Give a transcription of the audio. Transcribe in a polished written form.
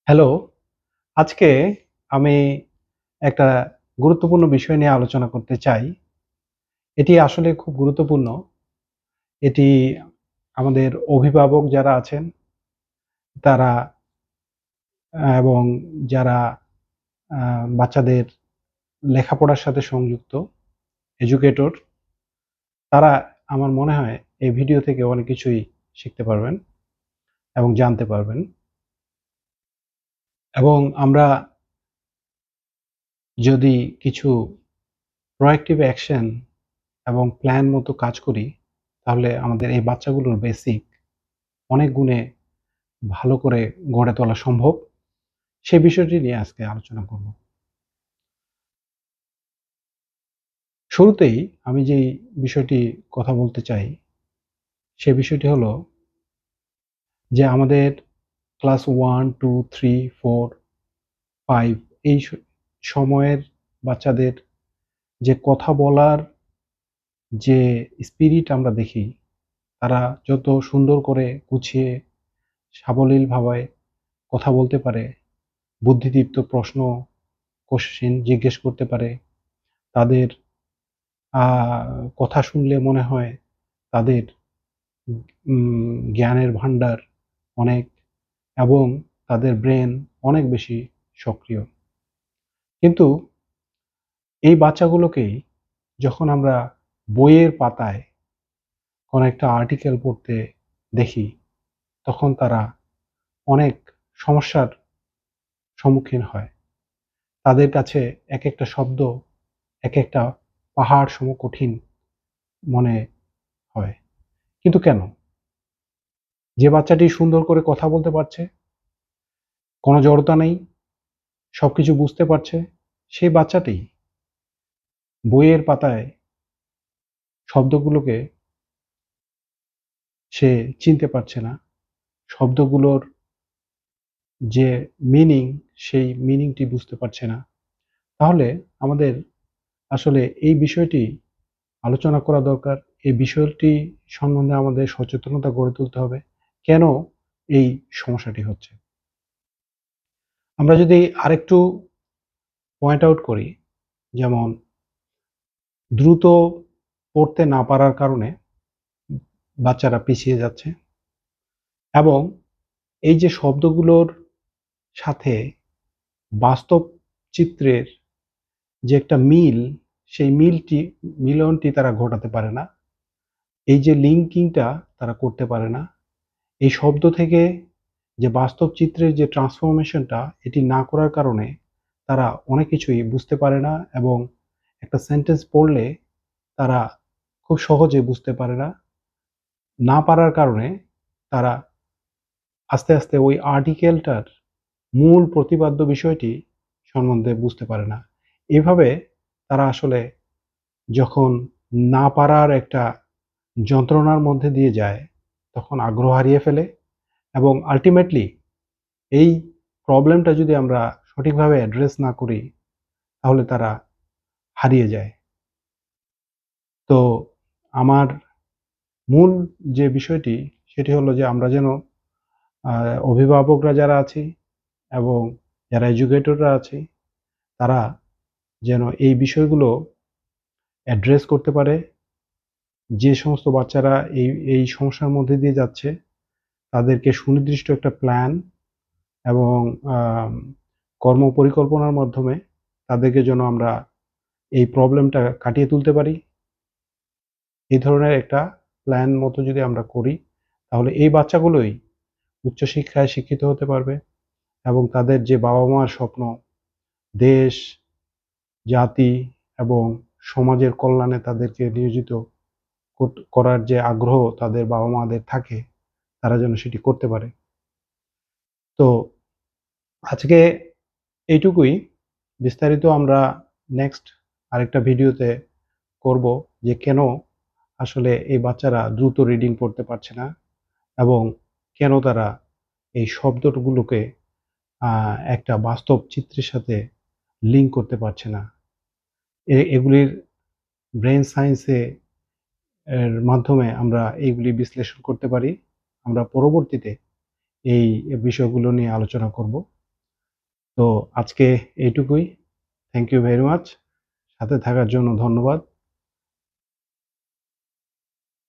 Hello, আজকে আমি একটা গুরুত্বপূর্ণ বিষয় নিয়ে আলোচনা করতে চাই। এটি আসলে খুব গুরুত্বপূর্ণ। এটি আমাদের অভিভাবক যারা আছেন তারা এবং যারা আ বাচ্চাদের লেখাপড়ার সাথে সংযুক্ত এডুকেটর, তারা আমার মনে হয় এই ভিডিও থেকে অনেক কিছুই শিখতে পারবেন এবং জানতে পারবেন। এবং আমরা যদি কিছু প্রোঅ্যাক্টিভ অ্যাকশন এবং প্ল্যান মতো কাজ করি, তাহলে আমাদের এই বাচ্চাগুলোর বেসিক অনেক গুণে ভালো করে গড়ে তোলা সম্ভব। সে বিষয়টি নিয়ে আজকে আলোচনা করব। শুরুতেই আমি যেই বিষয়টি কথা বলতে চাই, সে বিষয়টি হলো যে আমাদের ক্লাস 1, 2, 3, 4, 5 এই সময়ের বাচ্চাদের যে কথা বলার যে স্পিরিট আমরা দেখি, তারা যত সুন্দর করে গুছিয়ে সাবলীলভাবে কথা বলতে পারে, বুদ্ধিদীপ্ত প্রশ্ন, কোশ্চেন জিজ্ঞেস করতে পারে, তাদের আ কথা শুনলে মনে হয় তাদের জ্ঞানের ভান্ডার অনেক এবং তাদের ব্রেন অনেক বেশি সক্রিয়। কিন্তু এই বাচ্চাগুলোকেই যখন আমরা বইয়ের পাতায় কোনো একটা আর্টিকেল পড়তে দেখি, তখন তারা অনেক সমস্যার সম্মুখীন হয়। তাদের কাছে একেকটা শব্দ একেকটা পাহাড় সম কঠিন মনে হয়। কিন্তু কেন? যে বাচ্চাটি সুন্দর করে কথা বলতে পারছে, কোনো জড়তা নেই, সবকিছু বুঝতে পারছে, সেই বাচ্চাটি বইয়ের পাতায় শব্দগুলোকে সে চিনতে পারছে না। শব্দগুলোর যে মিনিং, সেই মিনিংটি বুঝতে পারছে না। তাহলে আমাদের আসলে এই বিষয়টি আলোচনা করা দরকার। এই বিষয়টি সম্বন্ধে আমাদের সচেতনতা গড়ে তুলতে হবে। কেন এই সমস্যাটি হচ্ছে? আমরা যদি আরেকটু পয়েন্ট আউট করি, যেমন দ্রুত পড়তে না পারার কারণে বাচ্চারা পিছিয়ে যাচ্ছে এবং এই যে শব্দগুলোর সাথে বাস্তব চিত্রের যে একটা মিল, সেই মিলনটি তারা ঘটাতে পারে না। এই যে লিঙ্কিংটা তারা করতে পারে না। এই শব্দ থেকে যে বাস্তব চিত্রের যে ট্রান্সফরমেশনটা, এটি না করার কারণে তারা অনেক কিছুই বুঝতে পারে না এবং একটা সেন্টেন্স পড়লে তারা খুব সহজে বুঝতে পারে না। না পারার কারণে তারা আস্তে, আস্তে ওই আর্টিকেলটার মূল প্রতিপাদ্য বিষয়টি সম্বন্ধে বুঝতে পারে না। এভাবে তারা আসলে যখন না পারার একটা যন্ত্রণার মধ্যে দিয়ে যায়, তখন আগ্রহ হারিয়ে ফেলে এবং আল্টিমেটলি এই প্রবলেমটা যদি আমরা সঠিকভাবে অ্যাড্রেস না করি, তাহলে তারা হারিয়ে যায়। তো আমার মূল যে বিষয়টি, সেটি হলো যে আমরা যেন আ অভিভাবকরা যারা আছি এবং যারা এডুকেটররা আছি, তারা যেন এই বিষয়গুলো অ্যাড্রেস করতে পারে। যে সমস্ত বাচ্চারা এই সমস্যার মধ্যে দিয়ে যাচ্ছে, তাদেরকে সুনির্দিষ্ট একটা প্ল্যান এবং আম কর্মপরিকল্পনার মাধ্যমে তাদেরকে যেন আমরা এই প্রবলেমটা কাটিয়ে তুলতে পারি। এই ধরনের একটা প্ল্যান মতো যদি আমরা করি, তাহলে এই বাচ্চাগুলোই উচ্চশিক্ষায় শিক্ষিত হতে পারবে এবং তাদের যে বাবা-মার স্বপ্ন, দেশ, জাতি এবং সমাজের কল্যাণে তাদেরকে নিয়োজিত করার যে আগ্রহ তাদের বাবা-মাদের থাকে, তারা যেন সেটি করতে পারে। তো আজকে এইটুকুই। বিস্তারিত আমরা নেক্সট আরেকটা ভিডিওতে করব যে কেন আসলে এই বাচ্চারা দ্রুত রিডিং পড়তে পারছে না এবং কেন তারা এই শব্দগুলোকে একটা বাস্তব চিত্রের সাথে লিঙ্ক করতে পারছে না। এগুলির ব্রেইন সায়েন্সে এর মাধ্যমে আমরা এইগুলি বিশ্লেষণ করতে পারি। আমরা পরবর্তীতে এই বিষয়গুলো নিয়ে আলোচনা করব। তো আজকে এইটুকুই। Thank you very much. সাথে থাকার জন্য ধন্যবাদ।